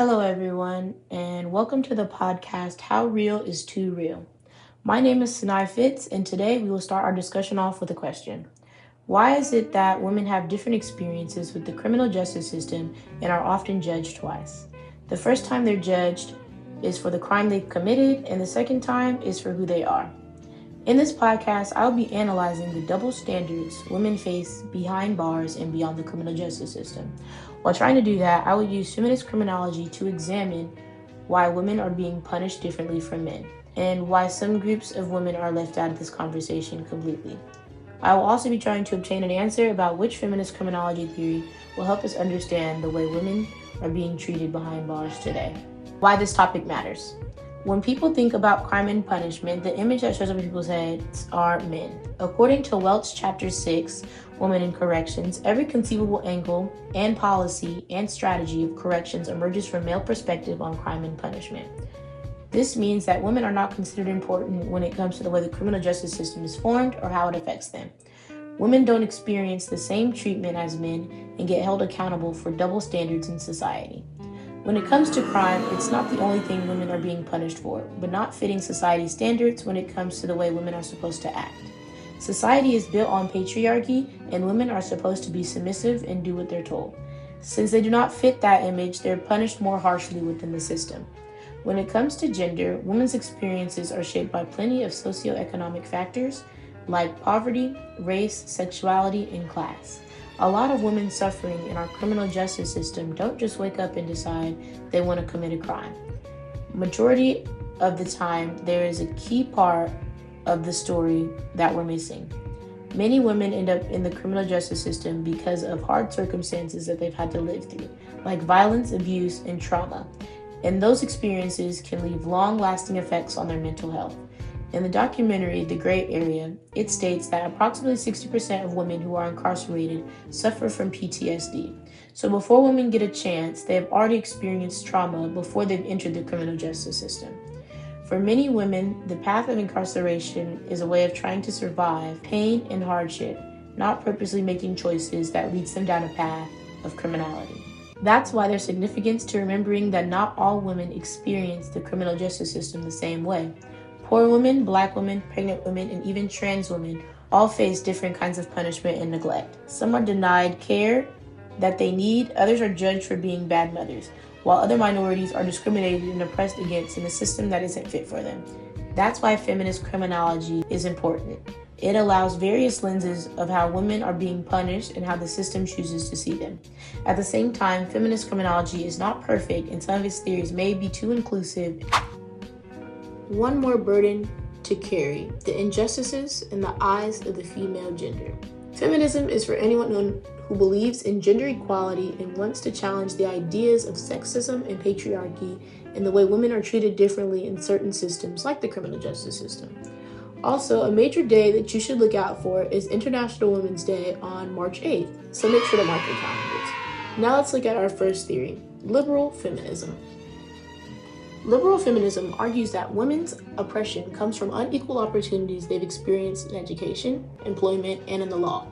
Hello, everyone, and welcome to the podcast, How Real is Too Real? My name is Sinai Fitz, and today we will start our discussion off with a question. Why is it that women have different experiences with the criminal justice system and are often judged twice? The first time they're judged is for the crime they've committed, and the second time is for who they are. In this podcast, I'll be analyzing the double standards women face behind bars and beyond the criminal justice system. While trying to do that, I will use feminist criminology to examine why women are being punished differently from men, and why some groups of women are left out of this conversation completely. I will also be trying to obtain an answer about which feminist criminology theory will help us understand the way women are being treated behind bars today. Why this topic matters. When people think about crime and punishment, the image that shows up in people's heads are men. According to Welch Chapter 6, Women in Corrections, every conceivable angle and policy and strategy of corrections emerges from male perspective on crime and punishment. This means that women are not considered important when it comes to the way the criminal justice system is formed or how it affects them. Women don't experience the same treatment as men and get held accountable for double standards in society. When it comes to crime, it's not the only thing women are being punished for, but not fitting society's standards when it comes to the way women are supposed to act. Society is built on patriarchy, and women are supposed to be submissive and do what they're told. Since they do not fit that image, they're punished more harshly within the system. When it comes to gender, women's experiences are shaped by plenty of socioeconomic factors like poverty, race, sexuality, and class. A lot of women suffering in our criminal justice system don't just wake up and decide they want to commit a crime. Majority of the time, there is a key part of the story that we're missing. Many women end up in the criminal justice system because of hard circumstances that they've had to live through, like violence, abuse, and trauma. And those experiences can leave long-lasting effects on their mental health. In the documentary, The Gray Area, it states that approximately 60% of women who are incarcerated suffer from PTSD. So before women get a chance, they have already experienced trauma before they've entered the criminal justice system. For many women, the path of incarceration is a way of trying to survive pain and hardship, not purposely making choices that leads them down a path of criminality. That's why there's significance to remembering that not all women experience the criminal justice system the same way. Poor women, Black women, pregnant women, and even trans women all face different kinds of punishment and neglect. Some are denied care that they need, others are judged for being bad mothers, while other minorities are discriminated and oppressed against in a system that isn't fit for them. That's why feminist criminology is important. It allows various lenses of how women are being punished and how the system chooses to see them. At the same time, feminist criminology is not perfect, and some of its theories may be too inclusive. One more burden to carry: the injustices in the eyes of the female gender. Feminism is for anyone who believes in gender equality and wants to challenge the ideas of sexism and patriarchy and the way women are treated differently in certain systems, like the criminal justice system. Also, a major day that you should look out for is International Women's Day on March 8th, so make sure to mark your calendars. Now let's look at our first theory: liberal feminism. Liberal feminism argues that women's oppression comes from unequal opportunities they've experienced in education, employment, and in the law.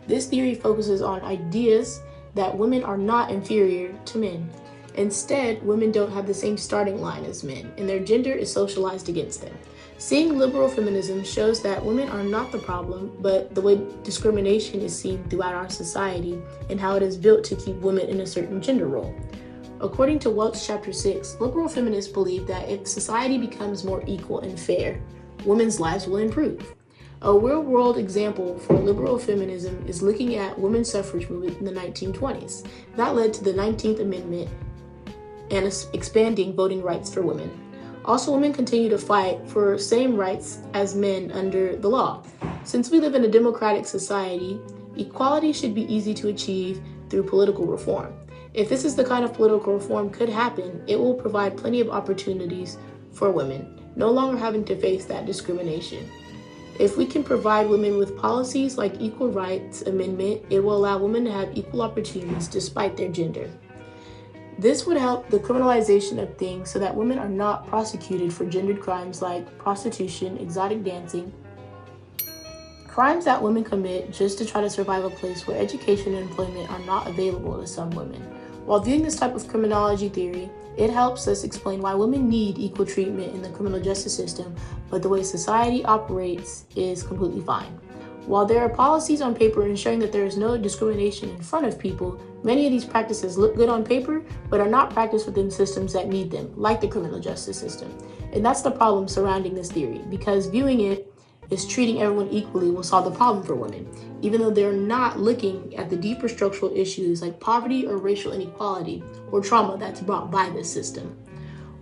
This theory focuses on ideas that women are not inferior to men. Instead, women don't have the same starting line as men, and their gender is socialized against them. Seeing liberal feminism shows that women are not the problem, but the way discrimination is seen throughout our society and how it is built to keep women in a certain gender role. According to Welch Chapter 6, liberal feminists believe that if society becomes more equal and fair, women's lives will improve. A real-world example for liberal feminism is looking at women's suffrage movement in the 1920s. That led to the 19th Amendment and expanding voting rights for women. Also, women continue to fight for same rights as men under the law. Since we live in a democratic society, equality should be easy to achieve through political reform. If this is the kind of political reform could happen, it will provide plenty of opportunities for women, no longer having to face that discrimination. If we can provide women with policies like Equal Rights Amendment, it will allow women to have equal opportunities despite their gender. This would help the criminalization of things so that women are not prosecuted for gendered crimes like prostitution, exotic dancing, crimes that women commit just to try to survive a place where education and employment are not available to some women. While viewing this type of criminology theory, It helps us explain why women need equal treatment in the criminal justice system, but the way society operates is completely fine. While there are policies on paper ensuring that there is no discrimination in front of people, many of these practices look good on paper, but are not practiced within systems that need them, like the criminal justice system. And that's the problem surrounding this theory, because viewing it as treating everyone equally will solve the problem for women, even though they're not looking at the deeper structural issues like poverty or racial inequality or trauma that's brought by this system.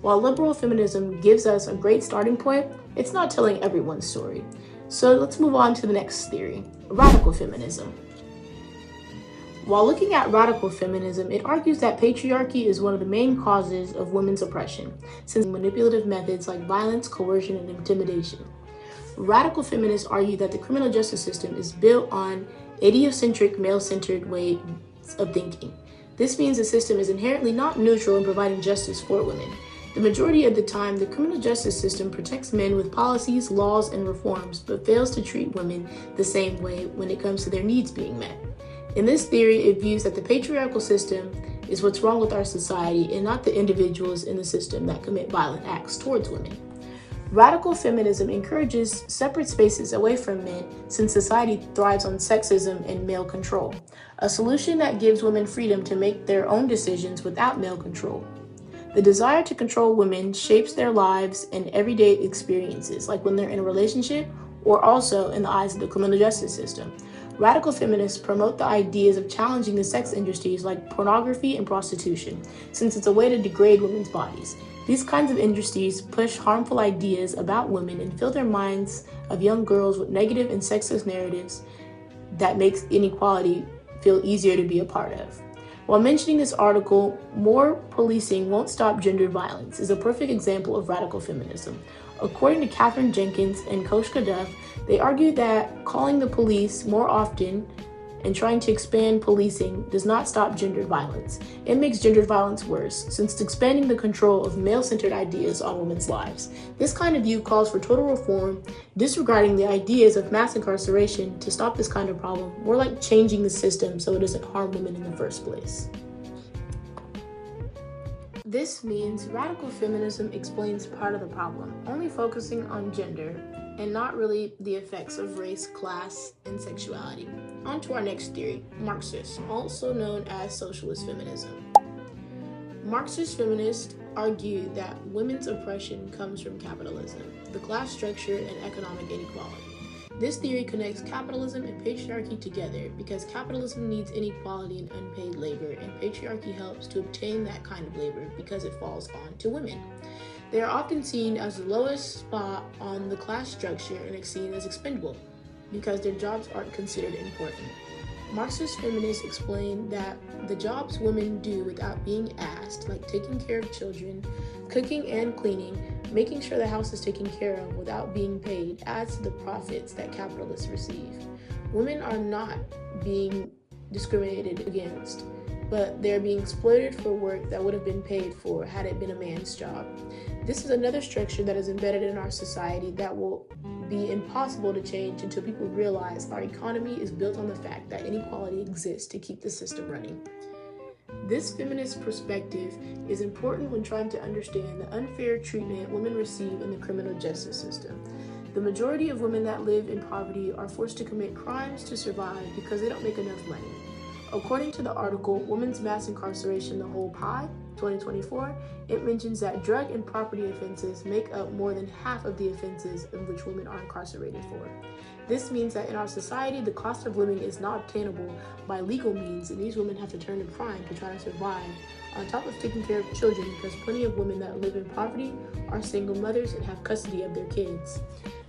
While liberal feminism gives us a great starting point, it's not telling everyone's story. So let's move on to the next theory, radical feminism. While looking at radical feminism, it argues that patriarchy is one of the main causes of women's oppression, since manipulative methods like violence, coercion, and intimidation. Radical feminists argue that the criminal justice system is built on idiocentric, male-centered ways of thinking. This means the system is inherently not neutral in providing justice for women. The majority of the time, the criminal justice system protects men with policies, laws, and reforms, but fails to treat women the same way when it comes to their needs being met. In this theory, it views that the patriarchal system is what's wrong with our society and not the individuals in the system that commit violent acts towards women. Radical feminism encourages separate spaces away from men since society thrives on sexism and male control, a solution that gives women freedom to make their own decisions without male control. The desire to control women shapes their lives and everyday experiences, like when they're in a relationship or also in the eyes of the criminal justice system. Radical feminists promote the ideas of challenging the sex industries like pornography and prostitution, since it's a way to degrade women's bodies. These kinds of industries push harmful ideas about women and fill their minds of young girls with negative and sexist narratives that makes inequality feel easier to be a part of. While mentioning this article, more policing won't stop gendered violence is a perfect example of radical feminism. According to Catherine Jenkins and Koshka Duff, they argue that calling the police more often and trying to expand policing does not stop gendered violence. It makes gendered violence worse, since it's expanding the control of male-centered ideas on women's lives. This kind of view calls for total reform, disregarding the ideas of mass incarceration to stop this kind of problem, more like changing the system so it doesn't harm women in the first place. This means radical feminism explains part of the problem, only focusing on gender and not really the effects of race, class, and sexuality. On to our next theory, Marxist, also known as socialist feminism. Marxist feminists argue that women's oppression comes from capitalism, the class structure, and economic inequality. This theory connects capitalism and patriarchy together because capitalism needs inequality in unpaid labor, and patriarchy helps to obtain that kind of labor because it falls on to women. They are often seen as the lowest spot on the class structure and are seen as expendable because their jobs aren't considered important. Marxist feminists explain that the jobs women do without being asked, like taking care of children, cooking and cleaning, making sure the house is taken care of without being paid, adds to the profits that capitalists receive. Women are not being discriminated against, but they're being exploited for work that would have been paid for had it been a man's job. This is another structure that is embedded in our society that will be impossible to change until people realize our economy is built on the fact that inequality exists to keep the system running. This feminist perspective is important when trying to understand the unfair treatment women receive in the criminal justice system. The majority of women that live in poverty are forced to commit crimes to survive because they don't make enough money. According to the article, Women's Mass Incarceration, the Whole Pie, 2024, it mentions that drug and property offenses make up more than half of the offenses in which women are incarcerated for. This means that in our society, the cost of living is not obtainable by legal means, and these women have to turn to crime to try to survive, on top of taking care of children, because plenty of women that live in poverty are single mothers and have custody of their kids.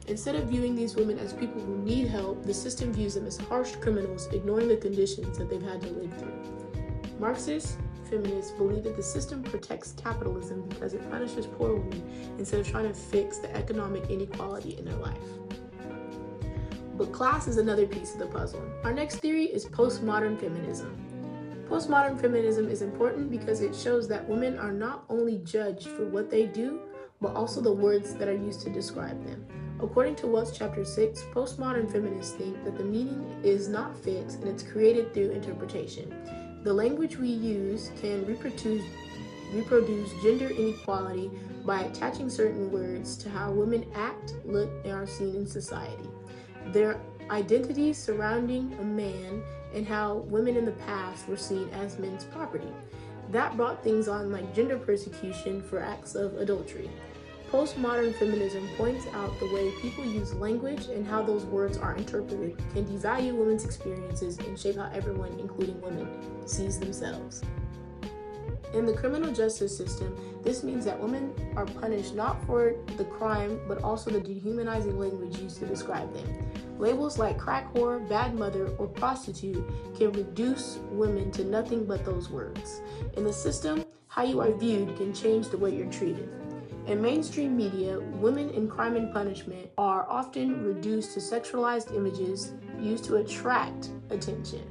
Instead of viewing these women as people who need help, the system views them as harsh criminals, ignoring the conditions that they've had to live through. Marxist feminists believe that the system protects capitalism because it punishes poor women instead of trying to fix the economic inequality in their life. But class is another piece of the puzzle. Our next theory is postmodern feminism. Postmodern feminism is important because it shows that women are not only judged for what they do, but also the words that are used to describe them. According to Welch Chapter 6, postmodern feminists think that the meaning is not fixed and it's created through interpretation. The language we use can reproduce reproduce gender inequality by attaching certain words to how women act, look, and are seen in society. Their identities surrounding a man and how women in the past were seen as men's property. That brought things on like gender persecution for acts of adultery. Postmodern feminism points out the way people use language and how those words are interpreted can devalue women's experiences and shape how everyone, including women, sees themselves. In the criminal justice system, this means that women are punished not for the crime, but also the dehumanizing language used to describe them. Labels like crack whore, bad mother, or prostitute can reduce women to nothing but those words. In the system, how you are viewed can change the way you're treated. In mainstream media, women in crime and punishment are often reduced to sexualized images used to attract attention.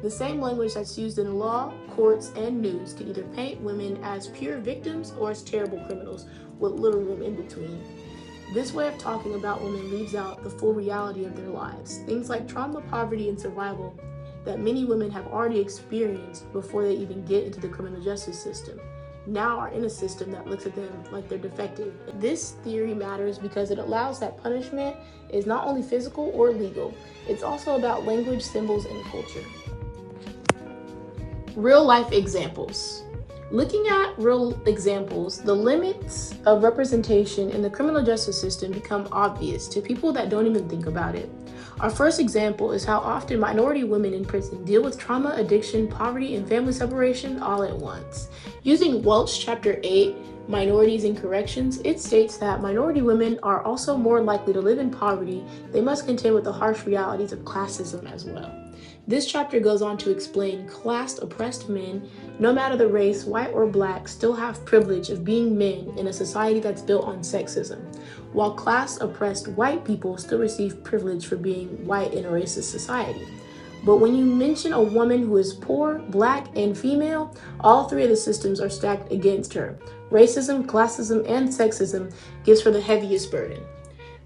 The same language that's used in law, courts, and news can either paint women as pure victims or as terrible criminals, with little room in between. This way of talking about women leaves out the full reality of their lives, things like trauma, poverty, and survival that many women have already experienced before they even get into the criminal justice system. Now are in a system that looks at them like they're defective. This theory matters because it allows that punishment is not only physical or legal, it's also about language, symbols, and culture. Real life examples. Looking at real examples, the limits of representation in the criminal justice system become obvious to people that don't even think about it. Our first example is how often minority women in prison deal with trauma, addiction, poverty, and family separation all at once. Using Welch Chapter 8, Minorities in Corrections, it states that minority women are also more likely to live in poverty. They must contend with the harsh realities of classism as well. This chapter goes on to explain class-oppressed men, no matter the race, white or black, still have privilege of being men in a society that's built on sexism, while class-oppressed white people still receive privilege for being white in a racist society. But when you mention a woman who is poor, black, and female, all three of the systems are stacked against her. Racism, classism, and sexism gives her the heaviest burden.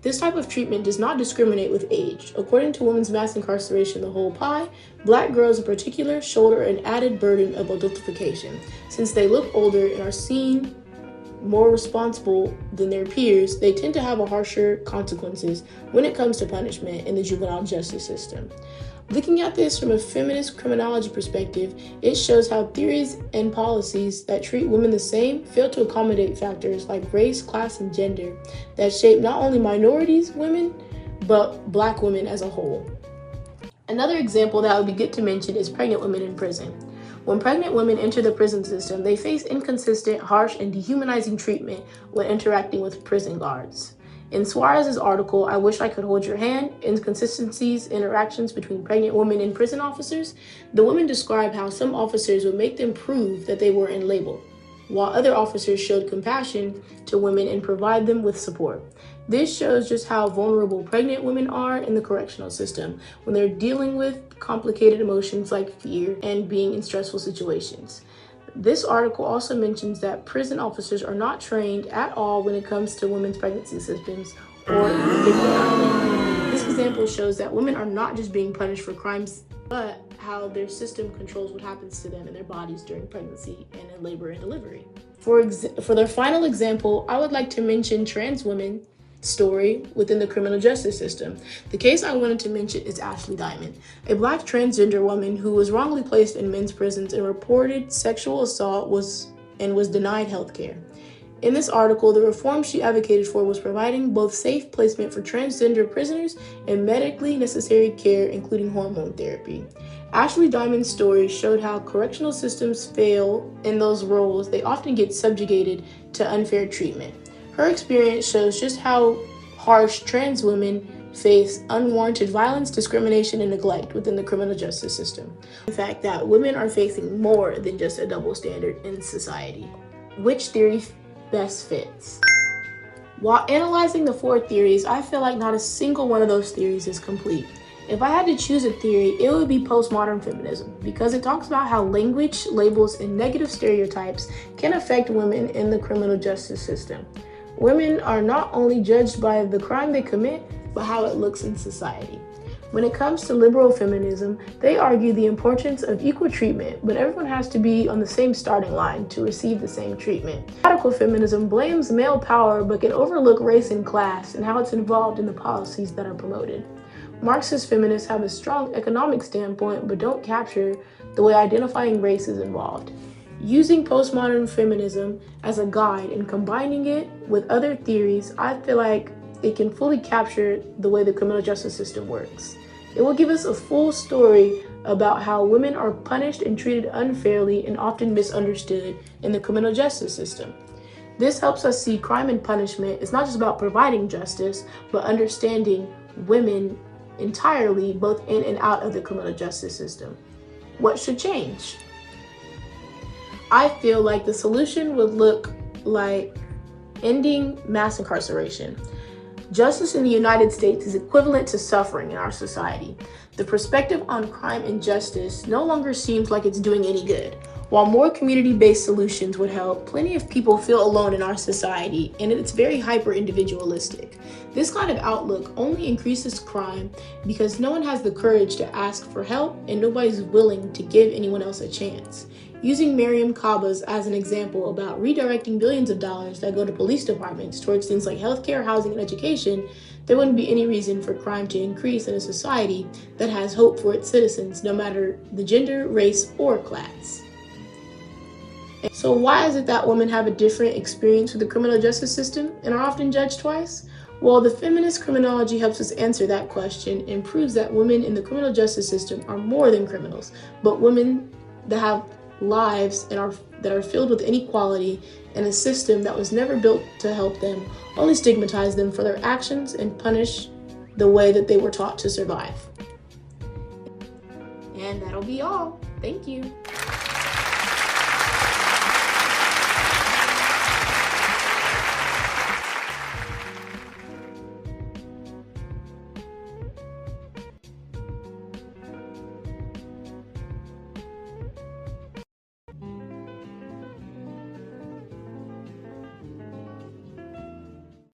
This type of treatment does not discriminate with age. According to Women's Mass Incarceration, The Whole Pie, black girls in particular shoulder an added burden of adultification. Since they look older and are seen more responsible than their peers, they tend to have harsher consequences when it comes to punishment in the juvenile justice system. Looking at this from a feminist criminology perspective, it shows how theories and policies that treat women the same fail to accommodate factors like race, class, and gender that shape not only minorities women, but black women as a whole. Another example that would be good to mention is pregnant women in prison. When pregnant women enter the prison system, they face inconsistent, harsh, and dehumanizing treatment when interacting with prison guards. In Suarez's article, I Wish I Could Hold Your Hand, Inconsistencies, Interactions Between Pregnant Women and Prison Officers, the women describe how some officers would make them prove that they were in labor, while other officers showed compassion to women and provide them with support. This shows just how vulnerable pregnant women are in the correctional system when they're dealing with complicated emotions like fear and being in stressful situations. This article also mentions that prison officers are not trained at all when it comes to women's pregnancy systems or victim. This example shows that women are not just being punished for crimes, but how their system controls what happens to them in their bodies during pregnancy and in labor and delivery. For their final example, I would like to mention trans women story within the criminal justice system. The case I wanted to mention is Ashley Diamond, a black transgender woman who was wrongly placed in men's prisons and reported sexual assault was denied health care. In this article, the reform she advocated for was providing both safe placement for transgender prisoners and medically necessary care, including hormone therapy. Ashley Diamond's story showed how correctional systems fail in those roles. They often get subjugated to unfair treatment. Her experience shows just how harsh trans women face unwarranted violence, discrimination, and neglect within the criminal justice system. The fact that women are facing more than just a double standard in society. Which theory best fits? While analyzing the four theories, I feel like not a single one of those theories is complete. If I had to choose a theory, it would be postmodern feminism, because it talks about how language, labels, and negative stereotypes can affect women in the criminal justice system. Women are not only judged by the crime they commit, but how it looks in society. When it comes to liberal feminism, they argue the importance of equal treatment, but everyone has to be on the same starting line to receive the same treatment. Radical feminism blames male power but can overlook race and class and how it's involved in the policies that are promoted. Marxist feminists have a strong economic standpoint but don't capture the way identifying race is involved. Using postmodern feminism as a guide and combining it with other theories, I feel like it can fully capture the way the criminal justice system works. It will give us a full story about how women are punished and treated unfairly and often misunderstood in the criminal justice system. This helps us see crime and punishment is not just about providing justice, but understanding women entirely, both in and out of the criminal justice system. What should change? I feel like the solution would look like ending mass incarceration. Justice in the United States is equivalent to suffering in our society. The perspective on crime and justice no longer seems like it's doing any good. While more community-based solutions would help, plenty of people feel alone in our society, and it's very hyper-individualistic. This kind of outlook only increases crime because no one has the courage to ask for help and nobody's willing to give anyone else a chance. Using Miriam Kaba's as an example about redirecting billions of dollars that go to police departments towards things like healthcare, housing, and education, there wouldn't be any reason for crime to increase in a society that has hope for its citizens, no matter the gender, race, or class. So why is it that women have a different experience with the criminal justice system and are often judged twice? Well, the feminist criminology helps us answer that question and proves that women in the criminal justice system are more than criminals, but women that have lives and that are filled with inequality, and a system that was never built to help them only stigmatize them for their actions and punish the way that they were taught to survive. And that'll be all. Thank you.